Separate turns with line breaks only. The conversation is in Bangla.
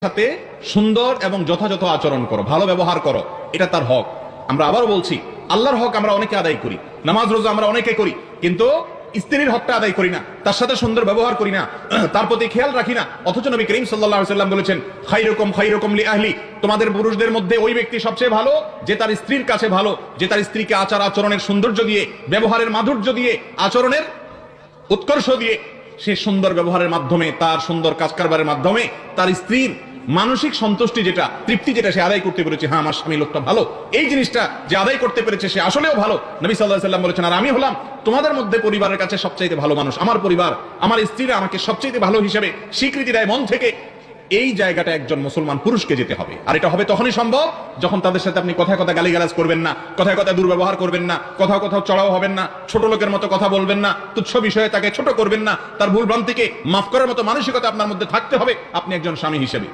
সাথে সুন্দর এবং যথাযথ আচরণ করো, ভালো ব্যবহার করো, এটা তার হক। আমরা আবারও বলছি, আল্লাহর হক আমরা অনেকে আদায় করি, নামাজ রোজা আমরা অনেকে করি, কিন্তু স্ত্রীর হকটা আদায় করি না, তার সাথে সুন্দর ব্যবহার করি না, তার প্রতি খেয়াল রাখি না। অথচ নবী করিম সাল্লাল্লাহু আলাইহি ওয়াসাল্লাম বলেছেন, খায়রুকুম লি আহলি, তোমাদের পুরুষদের মধ্যে ওই ব্যক্তি সবচেয়ে ভালো যে তার স্ত্রীর কাছে ভালো, যে তার স্ত্রীকে আচার আচরণের সৌন্দর্য দিয়ে, ব্যবহারের মাধুর্য দিয়ে, আচরণের উৎকর্ষ দিয়ে, সে সুন্দর ব্যবহারের মাধ্যমে, তার সুন্দর কাজ কারবারের মাধ্যমে তার স্ত্রীর মানসিক সন্তুষ্টি যেটা, তৃপ্তি যেটা সে আদায় করতে পেরেছে, হ্যাঁ আমার স্বামী লোকটা ভালো, এই জিনিসটা যে আদায় করতে পেরেছে সে আসলেও ভালো। নবী সাল্লাল্লাহু আলাইহি ওয়াসাল্লাম বলেছেন, আর আমি হলাম তোমাদের মধ্যে পরিবারের কাছে সবচাইতে ভালো মানুষ। আমার পরিবার, আমার স্ত্রীরা আমাকে সবচাইতে ভালো হিসেবে স্বীকৃতি দেয় মন থেকে। এই জায়গাটা একজন মুসলমান পুরুষকে যেতে হবে। আর এটা হবে তখনই সম্ভব যখন তাদের সাথে আপনি কথায় কথা গালিগালাজ করবেন না, কথায় কথা দুর্ব্যবহার করবেন না, কোথাও কোথাও চড়াও হবেন না, ছোট লোকের মতো কথা বলবেন না, তুচ্ছ বিষয়ে তাকে ছোট করবেন না, তার ভুল ভ্রান্তিকে মাফ করার মতো মানসিকতা আপনার মধ্যে থাকতে হবে আপনি একজন স্বামী হিসেবে।